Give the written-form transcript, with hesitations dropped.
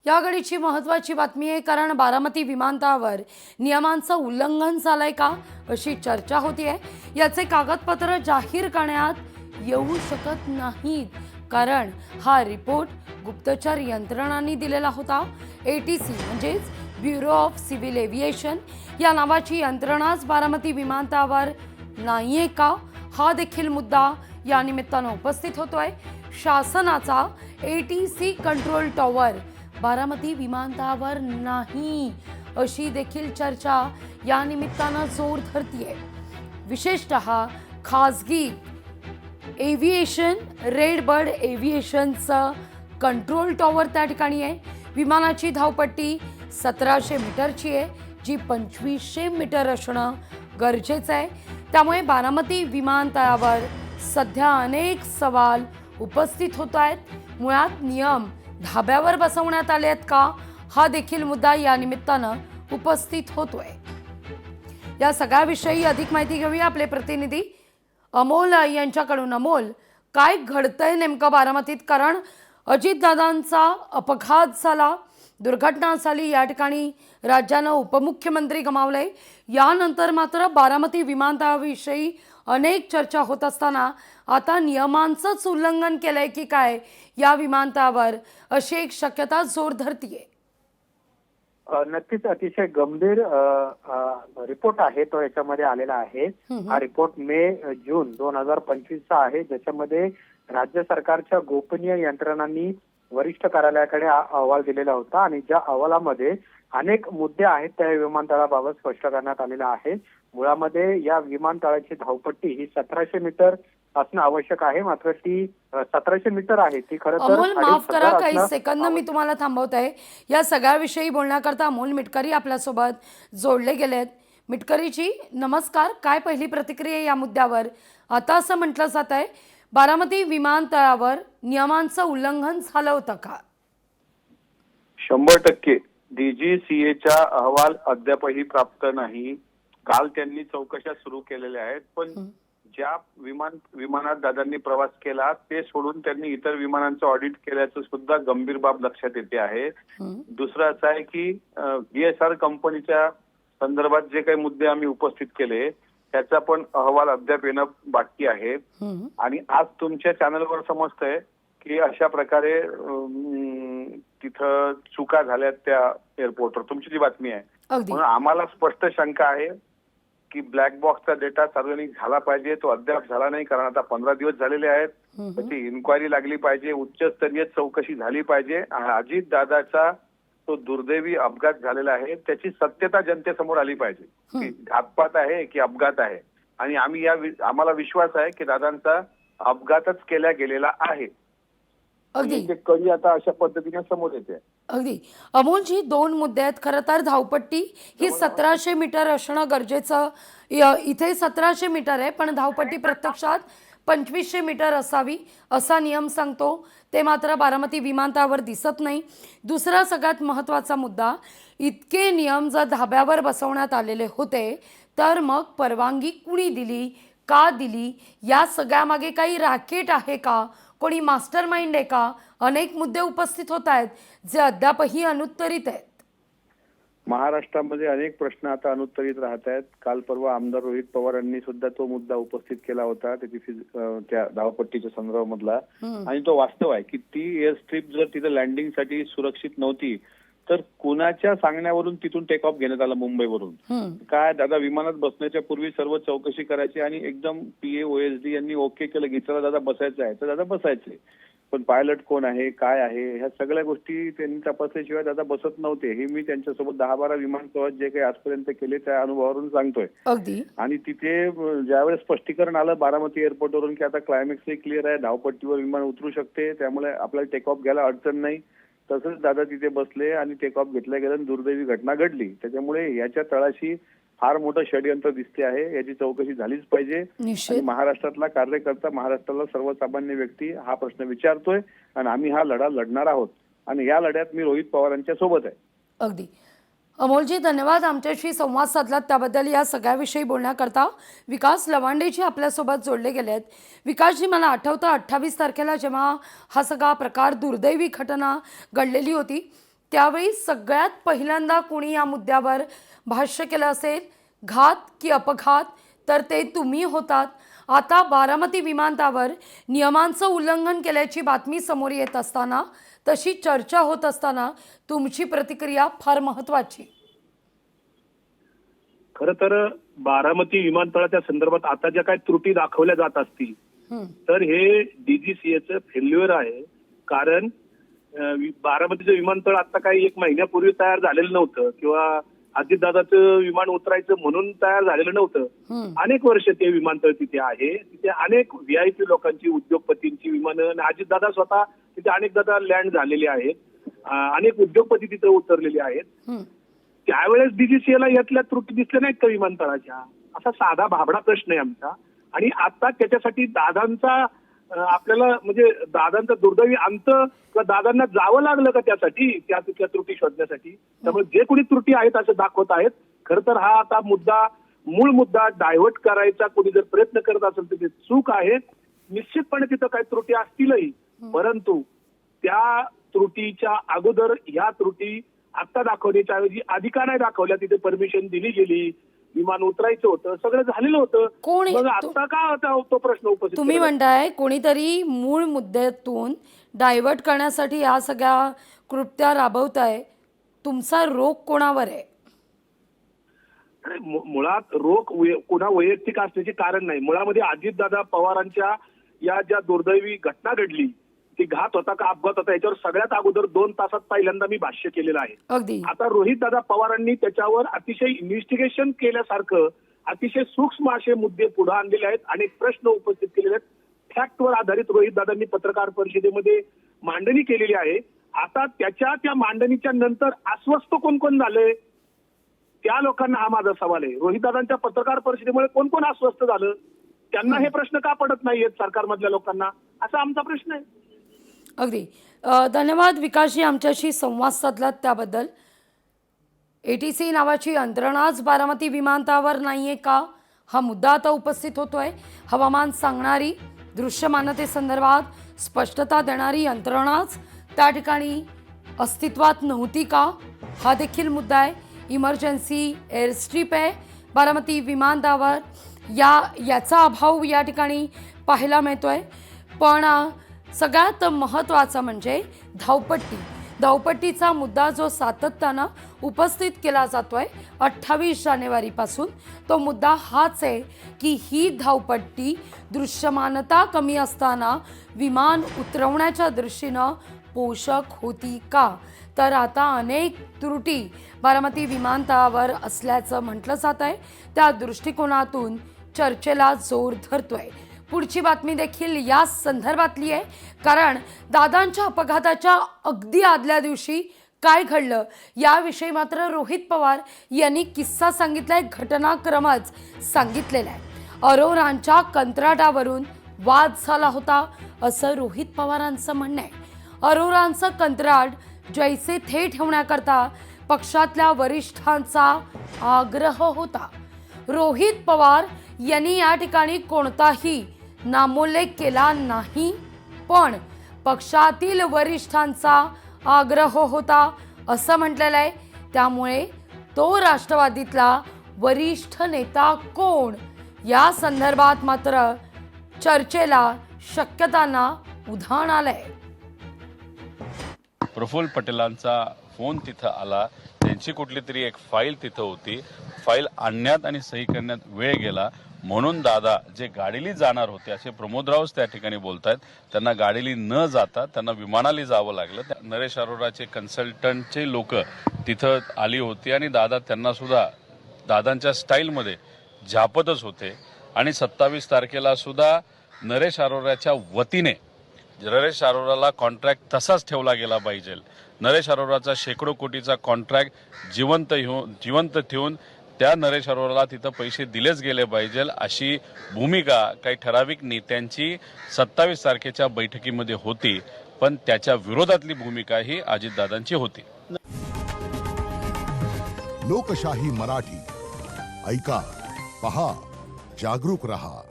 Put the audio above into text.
या घडीची महत्त्वाची बातमी आहे, कारण बारामती विमानतळावर नियमांचं उल्लंघन झालंय का अशी चर्चा होतीये। याचे कागदपत्र जाहीर करण्यात येऊ शकत नाहीत, कारण हा रिपोर्ट गुप्तचर यंत्रणांनी दिलेला होता। ATC म्हणजेच ब्युरो ऑफ सिव्हिल एव्हिएशन या नावाची यंत्रणाच बारामती विमानतळावर नाहीये का, हा देखील मुद्दा या निमित्तानं उपस्थित होतोय। शासनाचा ATC कंट्रोल टॉवर बारामती विमानतळावर नाही अशी देखील चर्चा या निमित्तानं जोर धरतीये। विशेषतः खासगी एव्हिएशन रेड बर्ड एव्हिएशनचं कंट्रोल टॉवर त्या ठिकाणी आहे। विमानाची धावपट्टी 1700 मीटरची आहे, जी 2500 मीटर असणं गरजेचं आहे। त्यामुळे बारामती विमानतळावर सध्या अनेक सवाल उपस्थित होत आहेत। मुळात नियम धाब्यावर बसवण्यात आले आहेत का, हा देखील मुद्दा या निमित्तानं उपस्थित होतोय। या सगळ्याविषयी अधिक माहिती घेऊया आपले प्रतिनिधी अमोल यांच्याकडून। अमोल, काय घडतंय नेमकं बारामतीत? कारण अजितदादांचा अपघात झाला, दुर्घटना झाली, या ठिकाणी राज्यानं उपमुख्यमंत्री गमावले। यानंतर मात्र बारामती विमानतळाविषयी अनेक चर्चा होत असताना आता नियमांचंच उल्लंघन केलंय की काय या विमानतळावर, अशी एक शक्यता जोर धरतीये। नक्कीच अतिशय गंभीर रिपोर्ट आहे तो याच्यामध्ये आलेला आहे। हा रिपोर्ट मे-जून 2025 चा आहे, ज्याच्यामध्ये राज्य सरकारच्या गोपनीय यंत्रणांनी वरिष्ठ कार्यालयाकडे अहवाल दिलेला होता आणि ज्या अहवालामध्ये अनेक मुद्दे आहेत त्या विमानतळाबाबत स्पष्ट करण्यात आलेला आहे। मुळामध्ये या विमानतळाची धावपट्टी ही 1700 मीटर असणं आवश्यक आहे, मात्र ती 1700 मीटर आहे ती खरं तर अमोल, माफ करा, काही सेकंद मी तुम्हाला थांबवत आहे। या सगळ्याविषयी बोलण्याकरता अमोल मिटकरी आपल्यासोबत जोडले गेलेत। मिटकरीजी नमस्कार, काय पहिली प्रतिक्रिया या मुद्द्यावर? आता असं म्हटलं जात आहे बारामती विमानतळावर नियमांचं उल्लंघन झालं होतं का? 100% DGCAचा अहवाल अद्यापही प्राप्त नाही। काल त्यांनी चौकशा सुरू केलेल्या आहेत, पण ज्या विमानात दादांनी प्रवास केला ते सोडून त्यांनी इतर विमानांचं ऑडिट केल्याचं सुद्धा गंभीर बाब लक्षात येते आहे। दुसरं असं आहे की DSR कंपनीच्या संदर्भात जे काही मुद्दे आम्ही उपस्थित केले त्याचा पण अहवाल अद्याप येणं बाकी आहे। आणि आज तुमच्या चॅनलवर समजतंय की अशा प्रकारे तिथं चुका झाल्यात त्या एअरपोर्टवर, तुमची जी बातमी आहे। म्हणून आम्हाला स्पष्ट शंका आहे की ब्लॅक बॉक्सचा डेटा सार्वजनिक झाला पाहिजे, तो अद्याप झाला नाही। कारण आता 15 दिवस झालेले आहेत, त्याची इन्क्वायरी लागली पाहिजे, उच्चस्तरीय चौकशी झाली पाहिजे। अजित दादाचा तो दुर्दैवी अपघात झालेला आहे त्याची सत्यता जनतेसमोर आली पाहिजे की घातपात आहे की अपघात आहे। आणि आम्हाला विश्वास आहे की दादांचा अपघातच केला गेलेला आहे। अगदी कधी आता अशा पद्धतीने समोर येते। अगदी अमोलजी, दोन मुद्दे आहेत। खरं तर धावपट्टी ही 1700 मीटर असणं गरजेचं, इथे 1700 मीटर आहे, पण धावपट्टी प्रत्यक्षात 2500 मीटर असावी असा नियम सांगतो, ते मात्र बारामती विमानतळावर दिसत नाही। दुसरा सगळ्यात महत्त्वाचा मुद्दा, इतके नियम जर धाब्यावर बसवण्यात आलेले होते तर मग परवानगी कुणी दिली, का दिली? या सगळ्यामागे काही रॅकेट आहे का, कोणी मास्टर माइंड आहे का? अनेक मुद्दे उपस्थित होत आहेत जे अद्यापही अनुत्तरित आहेत। महाराष्ट्रामध्ये अनेक प्रश्न आता अनुत्तरित राहत आहेत। काल परवा आमदार रोहित पवार यांनी सुद्धा तो मुद्दा उपस्थित केला होता त्या धावपट्टीच्या संदर्भामधला, आणि तो वास्तव आहे की ती एअर स्ट्रीप जर तिथे लँडिंगसाठी सुरक्षित नव्हती तर कुणाच्या सांगण्यावरून तिथून टेक ऑफ घेण्यात आला मुंबईवरून? काय दादा विमानात बसण्याच्या पूर्वी सर्व चौकशी करायची आणि एकदम PA OSD यांनी ओके केलं की चला दादा बसायचं आहे तर दादा बसायचे, पण पायलट कोण आहे, काय आहे, ह्या सगळ्या गोष्टी त्यांनी तपासल्याशिवाय दादा बसत नव्हते। हे मी त्यांच्यासोबत 10-12 विमान प्रवास जे काही आजपर्यंत केले त्या अनुभवावरून सांगतोय। अगदी आणि तिथे ज्यावेळेस स्पष्टीकरण आलं बारामती एअरपोर्टवरून की आता क्लायमॅक्सही क्लिअर आहे, धावपट्टीवर विमान उतरू शकते, त्यामुळे आपल्याला टेक ऑफ घ्यायला अडचण नाही, तसंच दादा तिथे बसले आणि टेक ऑफ घेतल्या गेलं, दुर्दैवी घटना घडली। त्याच्यामुळे याच्या तळाशी फार मोठं षडयंत्र दिसते आहे, याची चौकशी झालीच पाहिजे। आणि महाराष्ट्रातला कार्यकर्ता, महाराष्ट्राला सर्वसामान्य व्यक्ती हा प्रश्न विचारतोय आणि आम्ही हा लढा लढणार आहोत आणि या लढ्यात मी रोहित पवारांच्या सोबत आहे। अगदी अमोलजी, धन्यवाद आमच्याशी संवाद साधलात त्याबद्दल। या सगळ्याविषयी बोलण्याकरता विकास लवांडेजी आपल्यासोबत जोडले गेले आहेत। विकासजी, मला आठवतं 28 तारखेला जेव्हा हा सगळा प्रकार, दुर्दैवी घटना घडलेली होती, त्यावेळी सगळ्यात पहिल्यांदा कोणी या मुद्द्यावर भाष्य केलं असेल, घात की अपघात, तर ते तुम्ही होतात. आता बारामती विमानतळावर नियमांचं उल्लंघन केल्याची बातमी समोर येत असताना, तशी चर्चा होत असताना तुमची प्रतिक्रिया फार महत्त्वाची. खरं तर बारामती विमानतळाच्या संदर्भात आता ज्या काही त्रुटी दाखवल्या जात असतील तर हे डीजीसीएचं फेल्युअर आहे. कारण बारामतीचं विमानतळ आता काही 1 महिन्यापूर्वी तयार झालेलं नव्हतं किंवा अजितदादाचं विमान उतरायचं म्हणून तयार झालेलं नव्हतं. अनेक वर्ष ते विमानतळ तिथे आहे. तिथे अनेक व्हीआयपी लोकांची, उद्योगपतींची विमानं, आणि अजितदादा स्वतः तिथे अनेकदा लँड झालेले आहेत. अनेक उद्योगपती तिथे उतरलेले आहेत. त्यावेळेस डीजीसीएला यातल्या त्रुटी दिसल्या नाहीत का विमानतळाच्या? असा साधा भाबडा प्रश्न आहे आमचा. आणि आता त्याच्यासाठी दादांचा आपल्याला म्हणजे दादांचा दुर्दैवी अंत किंवा दादांना जावं लागलं का त्यासाठी, त्या त्रुटी शोधण्यासाठी? त्यामुळे जे कोणी त्रुटी आहेत असं दाखवत आहेत. खरं तर हा आता मूळ मुद्दा डायव्हर्ट करायचा कोणी जर प्रयत्न करत असेल तर ते चूक आहे. निश्चितपणे तिथं काही त्रुटी असतीलही, परंतु त्या त्रुटीच्या अगोदर ह्या त्रुटी आता दाखवण्याच्या ऐवजी आधी का नाही दाखवल्या? तिथे परमिशन दिली गेली, विमान उतरायचं होतं, सगळं झालेलं होतं. मग आता का होता तो प्रश्न उपस्थित? तुम्ही म्हणताय कोणीतरी मूळ मुद्द्यातून डायव्हर्ट करण्यासाठी या सगळ्या कृत्या राबवताय. तुमचा रोग कोणावर आहे? मुळात रोग कोणा वैयक्तिक असण्याचे कारण नाही. मुळामध्ये अजितदादा पवारांच्या या ज्या दुर्दैवी घटना घडली, ती घात होता का अपघात होता, याच्यावर सगळ्यात अगोदर 2 तासात पहिल्यांदा मी भाष्य केलेलं आहे. अगदी. आता रोहितदादा पवारांनी त्याच्यावर अतिशय इन्व्हेस्टिगेशन केल्यासारखं अतिशय सूक्ष्म असे मुद्दे पुढे आणलेले आहेत. अनेक प्रश्न उपस्थित केलेले आहेत. फॅक्टवर आधारित रोहितदादांनी पत्रकार परिषदेमध्ये मांडणी केलेली आहे. आता त्या मांडणीच्या नंतर अस्वस्थ कोण कोण झाले, त्या लोकांना हा माझा सवाल आहे. रोहितदादांच्या पत्रकार परिषदेमुळे कोण कोण अस्वस्थ झालं, त्यांना हे प्रश्न का पडत नाहीयेत सरकारमधल्या लोकांना, असा आमचा प्रश्न आहे. अगदी. धन्यवाद विकासजी, आमच्याशी संवाद साधलात त्याबद्दल. ATC नावाची यंत्रणाच बारामती विमानतळावर नाहीये का, हा मुद्दा आता उपस्थित होतोय. हवामान सांगणारी, दृश्यमानतेसंदर्भात स्पष्टता देणारी यंत्रणाच त्या ठिकाणी अस्तित्वात नव्हती का, हा देखील मुद्दा आहे. इमर्जन्सी एअरस्ट्रीप आहे बारामती विमानतळावर, याचा अभाव या ठिकाणी पाहायला मिळतोय. पण सगळ्यात महत्त्वाचं म्हणजे धावपट्टीचा मुद्दा जो सातत्यानं उपस्थित केला जातोय 28 जानेवारीपासून, तो मुद्दा हाच आहे की ही धावपट्टी दृश्यमानता कमी असताना विमान उतरवण्याच्या दृष्टीनं पोषक होती का? तर आता अनेक त्रुटी बारामती विमानतळावर असल्याचं म्हटलं जात आहे. त्या दृष्टिकोनातून चर्चेला जोर धरतोय. पुढची बातमी देखील या संदर्भातली आहे. कारण दादांच्या अपघाताच्या अगदी आदल्या दिवशी काय घडलं याविषयी मात्र रोहित पवार यांनी किस्सा सांगितलाय, घटनाक्रमच सांगितलेला आहे. अरोरांच्या कंत्राटावरून वाद झाला होता असं रोहित पवारांचं म्हणणं आहे. अरोरांचं कंत्राट जैसे थे ठेवण्याकरता पक्षातल्या वरिष्ठांचा आग्रह होता. रोहित पवार यांनी या ठिकाणी कोणताही नामोल्लेख केला नाही, पण पक्षातील वरिष्ठांचा आग्रह होता असं म्हटलेलं आहे. त्यामुळे तो राष्ट्रवादीतला वरिष्ठ नेता कोण या संदर्भात मात्र चर्चेला शक्यतांना उधाण आलंय. प्रफुल्ल पटेलांचा फोन तिथं आला, त्यांची कुठली तरी एक फाईल तिथं होती. फाईल आणण्यात आणि सही करण्यात वेळ गेला, म्हणून दादा जे गाडीली जाणार होते असे प्रमोदरावच त्या ठिकाणी बोलतायत. त्यांना गाडीली न जाता त्यांना विमानाली जावं लागलं. नरेश अरोराचे कन्सल्टंटचे लोक तिथं आली होती आणि दादा त्यांना सुद्धा दादांच्या स्टाईलमध्ये झापतच होते. आणि 27 तारखेला सुद्धा नरेश अरोराच्या वतीने नरेश अरोराला कॉन्ट्रॅक्ट तसाच ठेवला गेला पाहिजे. नरेश अरोराचा शेकडो कोटीचा कॉन्ट्रॅक्ट जिवंत ठेवून त्या नरेश अरोराला तिथं पैसे दिलेच गेले पाहिजे, अशी भूमिका काही ठराविक नेत्यांची 27 तारखेच्या बैठकीमध्ये होती. पण त्याच्या विरोधातली भूमिका ही अजितदादांची होती. लोकशाही मराठी ऐका, पहा, जागरूक रहा.